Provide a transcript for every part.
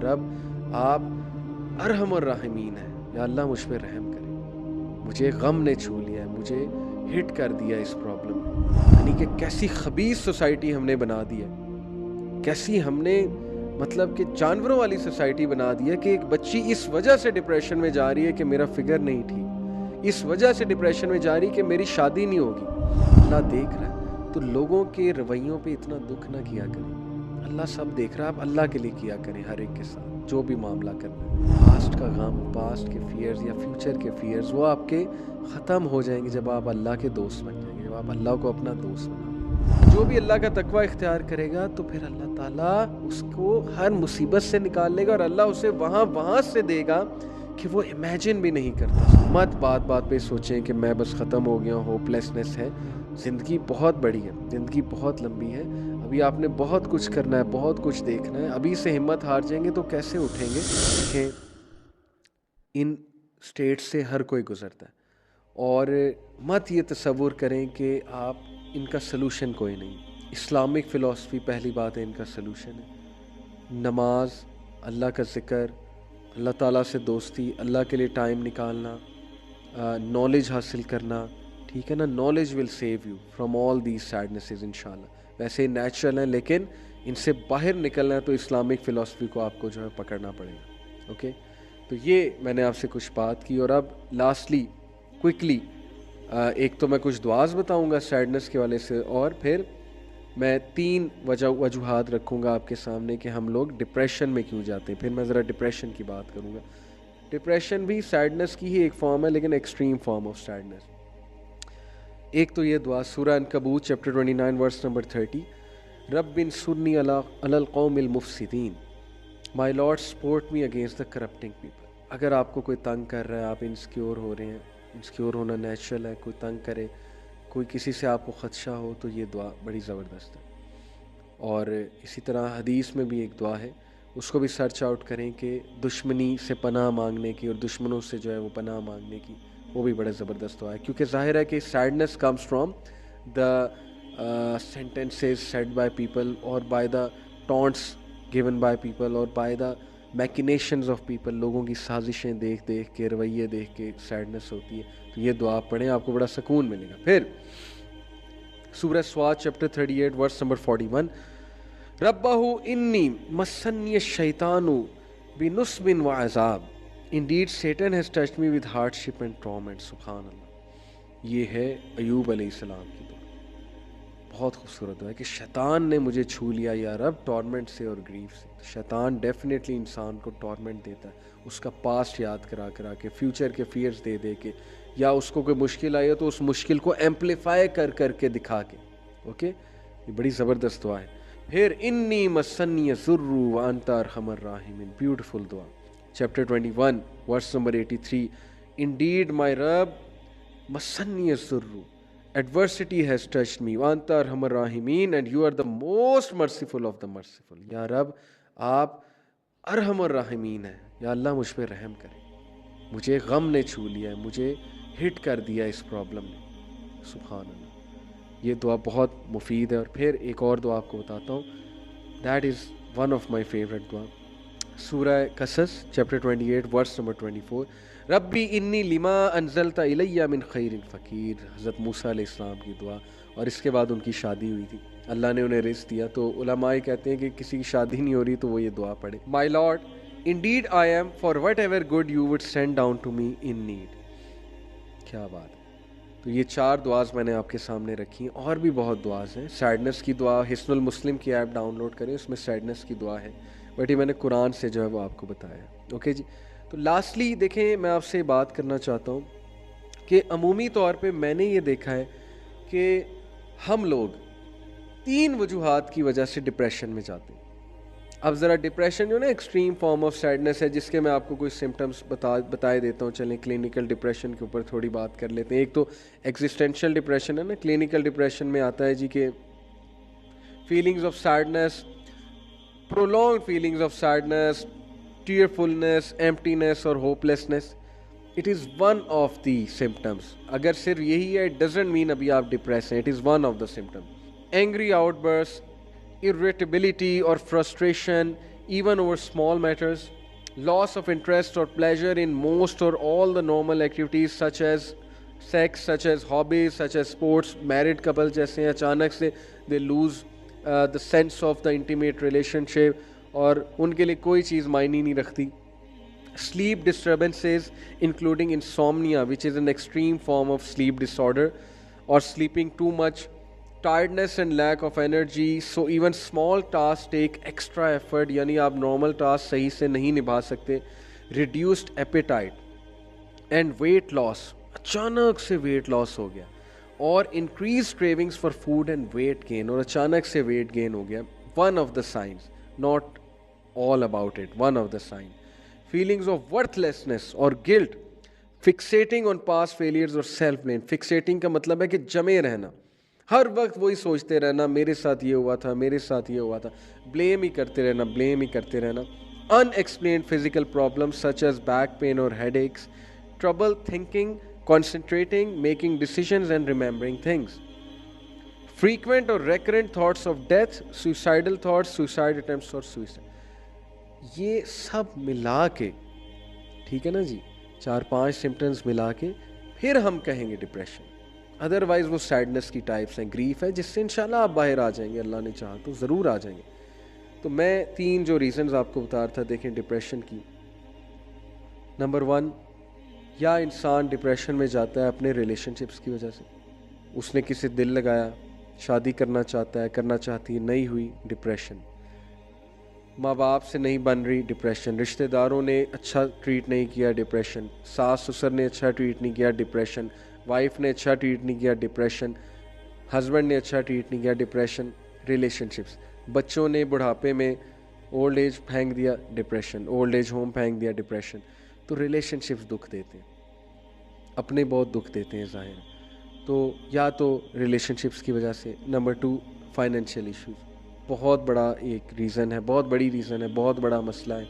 रब आप अरहमुर राहिमीन हैं, या अल्लाह मुझ पे रहम करें, मुझे गम ने छू लिया है, मुझे हिट कर दिया इस प्रॉब्लम में। यानी कि कैसी खबीस सोसाइटी हमने बना दी है, कैसी हमने मतलब कि जानवरों वाली सोसाइटी बना दी है कि एक बच्ची इस वजह से डिप्रेशन में जा रही है कि मेरा फिगर नहीं ठीक, इस वजह से डिप्रेशन में जा रही है कि मेरी शादी नहीं होगी। अल्लाह देख रहा है, तो लोगों के रवैयों पे इतना दुख ना किया करें। अल्लाह सब देख रहा है, आप अल्लाह के लिए किया करें हर एक के साथ जो भी मामला करना है। पास्ट का गम, पास्ट के फियर्स या फ्यूचर के फियर्स वो आपके ख़त्म हो जाएंगे जब आप अल्लाह के दोस्त बन जाएंगे, जब आप अल्लाह को अपना दोस्त बनाओगे। जो भी अल्लाह का तकवा इख्तियार करेगा तो फिर अल्लाह ताला उसको हर मुसीबत से निकाल लेगा और अल्लाह उसे वहाँ से देगा कि वो इमेजिन भी नहीं करता। मत बात बात पे सोचें कि मैं बस ख़त्म हो गया, होपलेसनेस है। ज़िंदगी बहुत बड़ी है, ज़िंदगी बहुत लंबी है, अभी आपने बहुत कुछ करना है, बहुत कुछ देखना है। अभी से हिम्मत हार जाएंगे तो कैसे उठेंगे? देखें, इन स्टेट से हर कोई गुजरता है और मत ये तसव्वुर करें कि आप इनका सलूशन कोई नहीं। इस्लामिक फ़िलासफ़ी पहली बात है, इनका सलूशन है नमाज, अल्लाह का ज़िक्र, अल्लाह ताला से दोस्ती, अल्लाह के लिए टाइम निकालना, नॉलेज हासिल करना, ठीक है ना। Knowledge will save you from all these सैडनेसेस इंशाल्लाह। वैसे नेचुरल हैं लेकिन इनसे बाहर निकलना है तो इस्लामिक फ़िलासफ़ी को आपको जो है पकड़ना पड़ेगा। ओके, तो ये मैंने आपसे कुछ बात की और अब लास्टली क्विकली एक तो मैं कुछ दुआज़ बताऊंगा सैडनेस के वाले से और फिर मैं 3 वजूहात रखूंगा आपके सामने कि हम लोग डिप्रेशन में क्यों जाते हैं। फिर मैं ज़रा डिप्रेशन की बात करूंगा। डिप्रेशन भी सैडनेस की ही एक फॉर्म है लेकिन एक्सट्रीम फॉर्म ऑफ सैडनेस। एक तो ये दुआ सूरह अनकबूत चैप्टर 29 वर्स नंबर 30, रब्बिन सुन्नी अलल कौमिल मुफसिदीन, my lord support me against the corrupting people. अगर आपको कोई तंग कर रहा है, आप इनसिक्योर हो रहे हैं, इनसिक्योर होना नेचुरल है, कोई तंग करे, कोई किसी से आपको ख़दशा हो तो ये दुआ बड़ी ज़बरदस्त है। और इसी तरह हदीस में भी एक दुआ है, उसको भी सर्च आउट करें कि दुश्मनी से पनाह मांगने की और दुश्मनों से जो है वो पनाह मांगने की, वो भी बड़ा ज़बरदस्त दुआ है। क्योंकि ज़ाहिर है कि sadness comes from the sentences said by people और by the taunts given by people और by the machinations of people. लोगों की साजिशें देख देख के, रवैये देख के सैडनेस होती है। तो ये दुआ पढ़ें, आपको बड़ा सुकून मिलेगा। फिर सूरह स्वाद चैप्टर 38 वर्स नंबर 41, रब्बहु इन्नी मस्सन्नी शैतानु बिनुस्बिन व अज़ाब, indeed Satan has touched me with hardship and torment. सुभान अल्लाह। ये है अयूब अलैहिस्सलाम की दुआ, बहुत खूबसूरत दुआ है कि शैतान ने मुझे छू लिया या रब टॉर्मेंट से और ग्रीफ से। तो शैतान डेफिनेटली इंसान को टॉर्मेंट देता है, उसका पास्ट याद करा करा के, फ्यूचर के फियर्स दे दे के, या उसको कोई मुश्किल आई हो तो उस मुश्किल को एम्पलीफाई कर करके दिखा के। ओके, ये बड़ी ज़बरदस्त दुआ है। फिर इन्नी मस्सन्नी ज़ुर्रु व अंता अरहमर राहिमीन, ब्यूटीफुल दुआ चैप्टर 21 वर्स नंबर 83, इंडीड माई रब मस्सन्नी ज़ुर्रु, adversity has touched me, wa anta arhamar rahimin, and you are the most merciful of the merciful। या रब आप अरहमर राहिमीन हैं, या अल्लाह मुझ पे रहम करें, मुझे गम ने छू लिया है, मुझे हिट कर दिया इस प्रॉब्लम ने। सुभान अल्लाह। ये दुआ बहुत मुफीद है। और फिर एक और दुआ आपको बताता हूँ, that is one of my favourite दुआ, सूरह कसस चैप्टर 28 वर्स नंबर 24, रब्बी इन्नी लिमा अनज़लता इलैया मिन खैरिन फ़कीर। हज़रत मूसा अलैहिस्सलाम की दुआ। और इसके बाद उनकी शादी हुई थी, अल्लाह ने उन्हें रिज़्क़ दिया। तो उलमाए कहते हैं कि किसी की शादी नहीं हो रही तो वो ये दुआ पढ़े, my lord indeed I am for whatever good you would send down to me in need. क्या बात है। तो ये 4 दुआज़ मैंने आपके सामने रखी हैं, और भी बहुत दुआज़ हैं। सैडनेस की दुआ हिस्नुल मुस्लिम की ऐप डाउनलोड करें, उसमें सैडनेस की दुआ है, बट ये मैंने कुरान से जो है वो आपको बताया। ओके जी। तो लास्टली देखें, मैं आपसे बात करना चाहता हूँ कि अमूमी तौर पे मैंने ये देखा है कि हम लोग 3 वजूहात की वजह से डिप्रेशन में जाते हैं। अब ज़रा डिप्रेशन जो ना एक्सट्रीम फॉर्म ऑफ सैडनेस है, जिसके मैं आपको कुछ सिम्टम्स बताए देता हूँ। चलें क्लिनिकल डिप्रेशन के ऊपर थोड़ी बात कर लेते हैं। एक तो एग्जिस्टेंशियल डिप्रेशन है ना। क्लिनिकल डिप्रेशन में आता है जी के feelings of sadness, prolonged feelings of sadness, tearfulness, emptiness और hopelessness. It is one of the symptoms. अगर सिर्फ यही है, इट डजेंट मीन अभी आप डिप्रेस हैं, it is one of the symptoms. Angry outburst, irritability or frustration, even over small matters, loss of interest or pleasure in most or all the normal activities such as sex, such as hobbies, such as sports. Married couple जैसे हैं, अचानक से they lose the sense of the intimate relationship और उनके लिए कोई चीज़ मायने नहीं रखती. Sleep disturbances including insomnia, which is an extreme form of sleep disorder, or sleeping too much, tiredness and lack of energy. So even small tasks take extra effort, यानी आप normal task सही से नहीं निभा सकते. Reduced appetite and weight loss, अचानक से weight loss हो गया, और increased cravings for food and weight gain, और अचानक से weight gain हो गया. One of the signs, not all about it, one of the signs. Feelings of worthlessness or guilt, fixating on past failures or self blame. Fixating का मतलब है कि जमे रहना, हर वक्त वही सोचते रहना, मेरे साथ ये हुआ था, मेरे साथ ये हुआ था, ब्लेम ही करते रहना, ब्लेम ही करते रहना. Unexplained physical problems such as back pain or headaches, trouble thinking, concentrating, making decisions and remembering things. Frequent or recurrent thoughts of death, suicidal thoughts, suicide attempts or suicide. ये सब मिला के, ठीक है ना जी, 4-5 सिम्टम्स मिला के फिर हम कहेंगे डिप्रेशन. अदरवाइज वो सैडनेस की टाइप्स हैं, ग्रीफ है, जिससे इंशाल्लाह आप बाहर आ जाएंगे, अल्लाह ने चाहा तो ज़रूर आ जाएंगे. तो मैं 3 जो रीज़न्स आपको बता रहा था, देखें डिप्रेशन की. नंबर 1, या इंसान डिप्रेशन में जाता है अपने रिलेशनशिप्स की वजह से. उसने किसी दिल लगाया, शादी करना चाहता है, करना चाहती है, नहीं हुई, डिप्रेशन. माँ बाप से नहीं बन रही, डिप्रेशन. रिश्तेदारों ने अच्छा ट्रीट नहीं किया, डिप्रेशन. सास ससुर ने अच्छा ट्रीट नहीं किया, डिप्रेशन. वाइफ ने अच्छा ट्रीट नहीं किया, डिप्रेशन. हस्बैंड ने अच्छा ट्रीट नहीं किया, डिप्रेशन. रिलेशनशिप्स, बच्चों ने बुढ़ापे में ओल्ड एज फेंक दिया, डिप्रेशन. ओल्ड एज होम फेंक दिया, डिप्रेशन. तो रिलेशनशिप्स दुख देते हैं, अपने बहुत दुख देते हैं ज़ाहिर. तो या तो रिलेशनशिप्स की वजह से. नंबर 2, फाइनेंशियल इश्यूज़, बहुत बड़ा एक रीज़न है, बहुत बड़ी रीज़न है, बहुत बड़ा मसला है.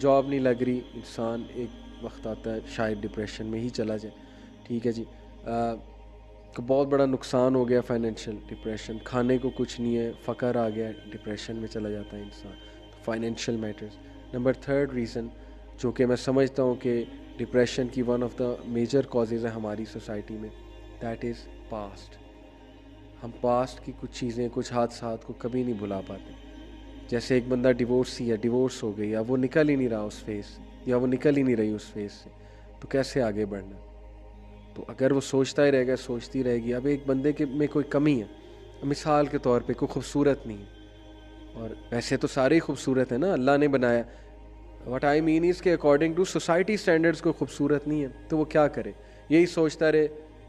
जॉब नहीं लग रही, इंसान एक वक्त आता है शायद डिप्रेशन में ही चला जाए, ठीक है जी. बहुत बड़ा नुकसान हो गया, फाइनेंशियल, डिप्रेशन. खाने को कुछ नहीं है, फ़क़र आ गया, डिप्रेशन में चला जाता है इंसान. तो फाइनेंशियल मैटर्स. नंबर 3 रीज़न, जो कि मैं समझता हूँ कि डिप्रेशन की one of the major causes है हमारी सोसाइटी में, दैट इज़ पास्ट. हम पास्ट की कुछ चीज़ें, कुछ हादसात को कभी नहीं भुला पाते. जैसे एक बंदा डिवोर्सी है, डिवोर्स हो गई, या वो निकल ही नहीं रहा उस फेज़ से, या वो निकल ही नहीं रही उस फेज़ से, तो कैसे आगे बढ़ना. तो अगर वो सोचता ही रहेगा, सोचती रहेगी, अब एक बंदे के में कोई कमी है, मिसाल के तौर पे कोई खूबसूरत नहीं है, और वैसे तो सारे ही खूबसूरत है ना, अल्लाह ने बनाया. व्हाट आई मीन इज़ के अकॉर्डिंग टू सोसाइटी स्टैंडर्ड्स कोई खूबसूरत नहीं है, तो वो क्या करे, यही सोचता रहे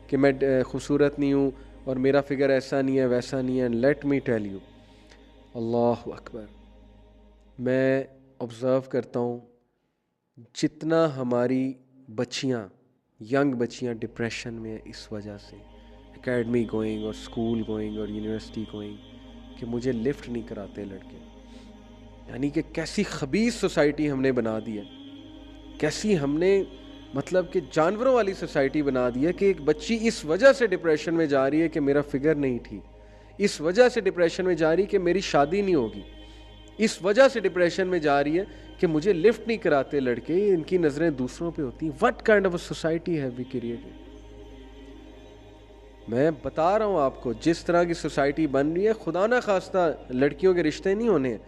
कि मैं खूबसूरत नहीं हूँ और मेरा फिगर ऐसा नहीं है, वैसा नहीं है. And let me tell you, अल्लाह अकबर, मैं ऑब्ज़र्व करता हूँ जितना हमारी बच्चियाँ, यंग बच्चियाँ डिप्रेशन में है इस वजह से, एकेडमी गोइंग और स्कूल गोइंग और यूनिवर्सिटी गोइंग, कि मुझे लिफ्ट नहीं कराते लड़के. यानी कि कैसी खबीस सोसाइटी हमने बना दी है, कैसी हमने मतलब कि जानवरों वाली सोसाइटी बना दी है, कि एक बच्ची इस वजह से डिप्रेशन में जा रही है कि मेरा फिगर नहीं ठीक, इस वजह से डिप्रेशन में जा रही है कि मेरी शादी नहीं होगी, इस वजह से डिप्रेशन में जा रही है कि मुझे लिफ्ट नहीं कराते लड़के, इनकी नज़रें दूसरों पे होती हैं. What kind of a society have we created. मैं बता रहा हूँ आपको, जिस तरह की सोसाइटी बन रही है, खुदा ना खास्ता लड़कियों के रिश्ते नहीं होने,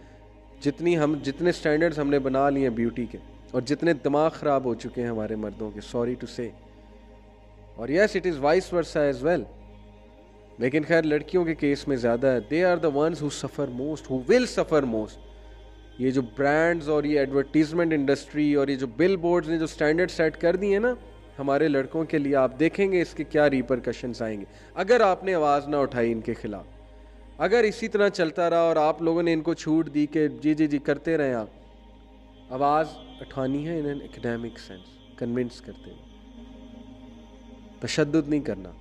जितने स्टैंडर्ड्स हमने बना लिए हैं ब्यूटी के, और जितने दिमाग ख़राब हो चुके हैं हमारे मर्दों के, सॉरी टू से. और yes, it is vice versa as well, लेकिन खैर लड़कियों के केस में ज़्यादा है. They are the ones who suffer most, who will suffer most. ये जो ब्रांड्स और ये एडवर्टीज़मेंट इंडस्ट्री और ये जो बिल बोर्ड्स ने जो स्टैंडर्ड सेट कर दिए ना हमारे लड़कों के लिए, आप देखेंगे इसके क्या रिपरकशंस आएंगे अगर आपने आवाज़ ना उठाई इनके खिलाफ. अगर इसी तरह चलता रहा और आप लोगों ने इनको छूट दी कि जी जी जी करते रहें, आप आवाज़ उठानी है in an academic sense, convince करते हैं, तशद्दुद नहीं करना,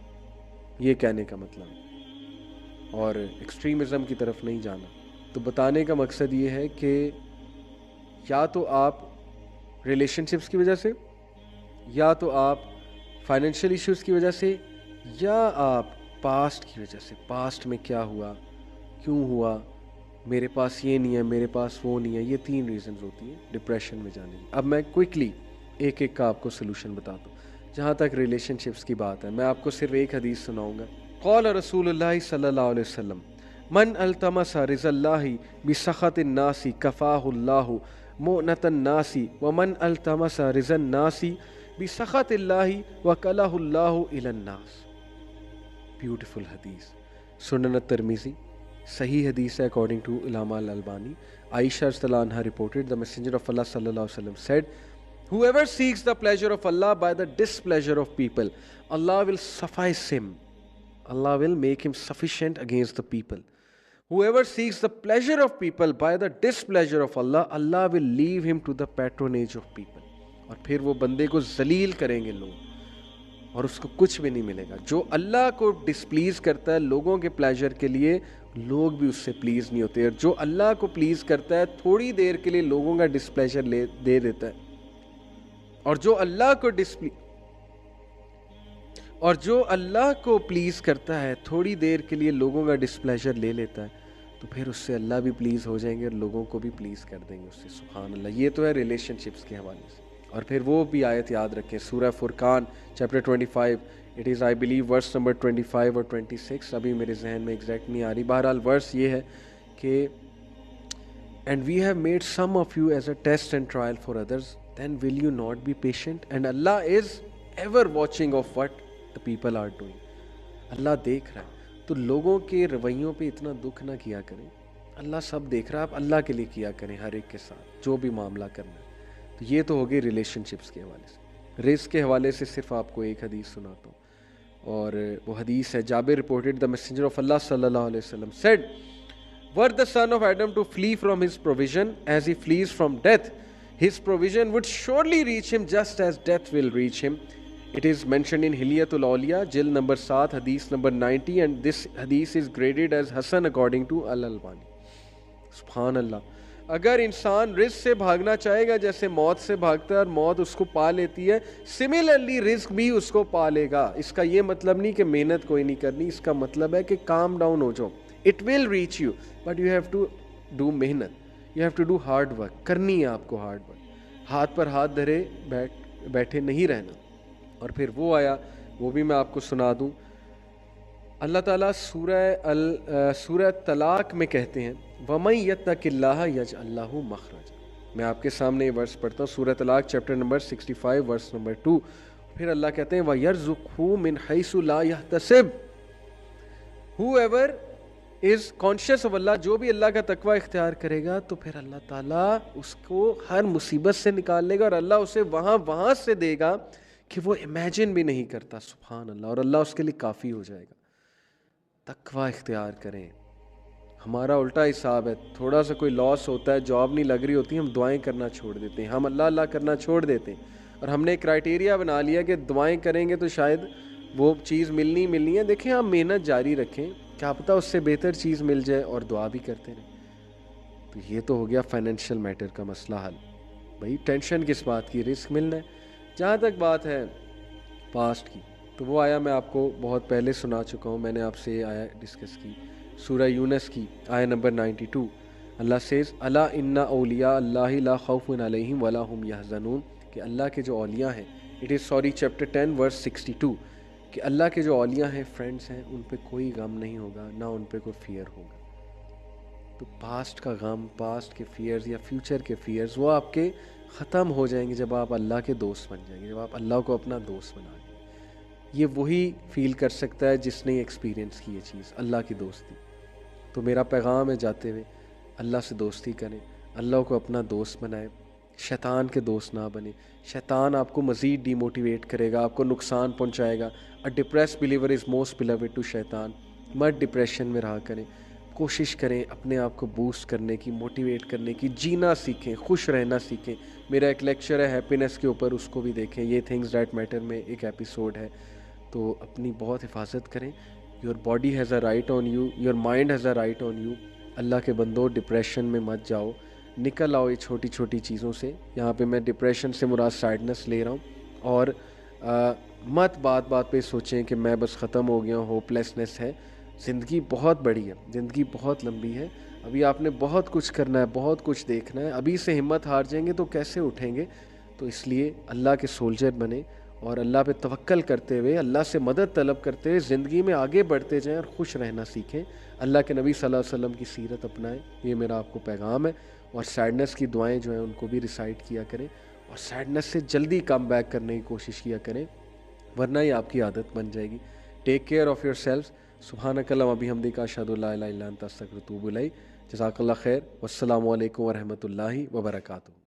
ये कहने का मतलब, और एक्सट्रीमिज़म की तरफ नहीं जाना. तो बताने का मकसद ये है कि या तो आप रिलेशनशिप्स की वजह से, या तो आप फाइनेंशियल इश्यूज़ की वजह से, या आप पास्ट की वजह से, पास्ट में क्या हुआ, क्यों हुआ, मेरे पास ये नहीं है, मेरे पास वो नहीं है, ये 3 रीज़न्स होती हैं डिप्रेशन में जाने की। अब मैं क्विकली एक एक का आपको सोल्यूशन बताता हूँ। जहाँ तक रिलेशनशिप्स की बात है, मैं आपको सिर्फ एक हदीस सुनाऊँगा। क़ाल रसूलुल्लाह सल्लल्लाहु अलैहि वसल्लम मन अल्तमसा रिज़ल्लाहि बिसख़तिन नासी कफ़ाहुल्लाहु मुअनतन नासी व मन अल्तमसा रिज़न नासी बिसख़तिल्लाहि वकलहुल्लाहु इलन नास। ब्यूटीफुल हदीस, सुनन तिर्मिज़ी, सही हदीस है अकॉर्डिंग टू इलामा अल-अलबानी। आयशा रज़ियल्लाहु अन्हा reported the messenger of Allah सल्लल्लाहु अलैहि वसल्लम said whoever seeks the pleasure of Allah by the displeasure of people, Allah will suffice him. Allah will make him sufficient against the people. Whoever seeks the pleasure of people by the displeasure of Allah, Allah will leave him to the patronage of people. और फिर वो बंदे को जलील करेंगे लोग और उसको कुछ भी नहीं मिलेगा। जो अल्लाह को डिसप्लीज करता है लोगों के प्लेजर के लिए, लोग भी उससे प्लीज नहीं होते। और जो अल्लाह को प्लीज करता है थोड़ी देर के लिए लोगों का डिसप्लेजर दे देता है। और जो अल्लाह को प्लीज करता है थोड़ी देर के लिए लोगों का डिसप्लेजर ले लेता है, तो फिर उससे अल्लाह भी प्लीज हो जाएंगे और लोगों को भी प्लीज कर देंगे उससे। सुभान अल्लाह। ये तो है रिलेशनशिप्स के हवाले से। और फिर वो भी आयत याद रखें, सूरह फुरकान chapter 25, it is I believe verse number 25 और 26, अभी मेरे जहन में एग्जैक्ट नहीं आ रही। बहरहाल वर्स ये है कि and we have made some of you as a test and trial for others, then will you not be patient? And Allah is ever watching of what the people are doing. अल्लाह देख रहा है, तो लोगों के रवैयों पे इतना दुख ना किया करें। अल्लाह सब देख रहा है, आप अल्लाह के लिए किया करें हर एक के साथ जो भी मामला करना है। तो ये तो हो गई रिलेशनशिप्स के हवाले से। रिस्क के हवाले से सिर्फ आपको एक हदीस सुनाता हूँ, और वो हदीस है Jabir reported the messenger of Allah सल्लल्लाहु अलैहि वसल्लम said were the son of Adam to flee from his provision as he flees from death, his provision would surely reach him just as death will reach him. It is mentioned in Hilyatul Awliya, Jil number 7, Hadith number 90, and this Hadith is graded as Hasan according to Al-Albani. Subhan Allah. अगर इंसान risk से भागना चाहेगा जैसे मौत से भागता है और मौत उसको पा लेती है, सिमिलरली रिस्क भी उसको पा लेगा। इसका ये मतलब नहीं कि मेहनत कोई नहीं करनी, इसका मतलब है कि काम डाउन हो जाओ। It will reach you but you have to do मेहनत, you have to do hard work. करनी है आपको हार्ड वर्क, हाथ पर हाथ धरे बैठे नहीं रहना। और फिर वो आया, वो भी मैं आपको सुना दूं। अल्लाह ताला सूरह तलाक में कहते हैं वमन यत्तकिल्लाह यजअल लहू मखरजा। मैं आपके सामने ये वर्स पढ़ता हूँ, सूरह तलाक चैप्टर नंबर 65 वर्स नंबर 2। फिर अल्लाह कहते हैं वयरज़ुक़हू मिन हैसु ला यहतसिब। हूएवर इज़ कॉन्शियस ऑफ अल्लाह, जो भी अल्लाह का तकवा इख्तियार करेगा तो फिर अल्लाह ताला उसको हर मुसीबत से निकाल लेगा और अल्लाह उसे वहाँ से देगा कि वो इमेजिन भी नहीं करता। सुभान अल्लाह। और अल्लाह उसके लिए काफ़ी हो जाएगा। तकवा इख्तियार करें। हमारा उल्टा हिसाब है, थोड़ा सा कोई लॉस होता है, जॉब नहीं लग रही होती, हम दुआएं करना छोड़ देते हैं, हम अल्लाह अल्लाह करना छोड़ देते हैं। और हमने क्राइटेरिया बना लिया कि दुआएं करेंगे तो शायद वो चीज़ मिलनी है। देखें, आप मेहनत जारी रखें, क्या पता उससे बेहतर चीज़ मिल जाए, और दुआ भी करते रहें। तो ये तो हो गया फाइनेंशियल मैटर का मसला हल। भाई टेंशन किस बात की, रिस्क मिलना है। जहाँ तक बात है पास्ट की, तो वो आया मैं आपको बहुत पहले सुना चुका हूँ, मैंने आपसे ये आया डिस्कस की, सूरह यूनस की आया नंबर 92। अल्लाह सेज़ अला इन्ना औलिया अल्लाहि ला खौफुन अलैहिम वला हुम यहज़नून, कि अल्लाह के जो औलिया हैं, इट इज़ चैप्टर 10 वर्स 62, कि अल्लाह के जो औलिया हैं, फ्रेंड्स हैं, उन पे कोई गम नहीं होगा, ना उन पे कोई फियर होगा। तो पास्ट का गम, पास्ट के फियर्स या फ्यूचर के फियर्स, वो आपके ख़त्म हो जाएंगे जब आप अल्लाह के दोस्त बन जाएंगे, जब आप अल्लाह को अपना दोस्त बना लेंगे। ये वही फील कर सकता है जिसने एक्सपीरियंस की ये चीज़, अल्लाह की दोस्ती। तो मेरा पैगाम है, जाते हुए अल्लाह से दोस्ती करें, अल्लाह को अपना दोस्त बनाएं, शैतान के दोस्त ना बने। शैतान आपको मज़ीद डीमोटिवेट करेगा, आपको नुकसान पहुंचाएगा। A depress believer is most beloved to शैतान। मत डिप्रेशन में रहा करें, कोशिश करें अपने आप को बूस्ट करने की, मोटिवेट करने की, जीना सीखें, खुश रहना सीखें। मेरा एक लेक्चर है हैप्पीनेस के ऊपर, उसको भी देखें, ये थिंग्स दैट मैटर में एक एपिसोड है। तो अपनी बहुत हिफाजत करें। Your body has a right on you, your mind has a right on you. अल्लाह के बंदो, डिप्रेशन में मत जाओ, निकल आओ ये छोटी छोटी चीज़ों से। यहाँ पे मैं डिप्रेशन से मुराद सैडनेस ले रहा हूँ। और मत बात बात पे सोचें कि मैं बस ख़त्म हो गया हूँ, होपलेसनेस है। ज़िंदगी बहुत बड़ी है, ज़िंदगी बहुत लंबी है। अभी आपने बहुत कुछ करना है, बहुत कुछ देखना है। अभी से हिम्मत हार जाएंगे तो कैसे उठेंगे? तो इसलिए अल्लाह के सोल्जर बने और अल्लाह पे तवक्कल करते हुए, अल्लाह से मदद तलब करते हुए ज़िंदगी में आगे बढ़ते जाएं और खुश रहना सीखें। अल्लाह के नबी सल्लल्लाहु अलैहि वसल्लम की सीरत अपनाएं, ये मेरा आपको पैगाम है। और सैडनेस की दुआएं जो हैं उनको भी रिसाइट किया करें और सैडनेस से जल्दी कम बैक करने की कोशिश किया करें, वरना ये आपकी आदत बन जाएगी। Take care of yourself. सुबहानकल्लाहुम्मा व बिहम्दिका अशहदु अल्ला इलाहा इल्ला अंता अस्तगफिरुका व अतूबु इलैक। जज़ाकल्लाह खैर। वस्सलामु अलैकुम व रहमतुल्लाहि व बरकातुहू।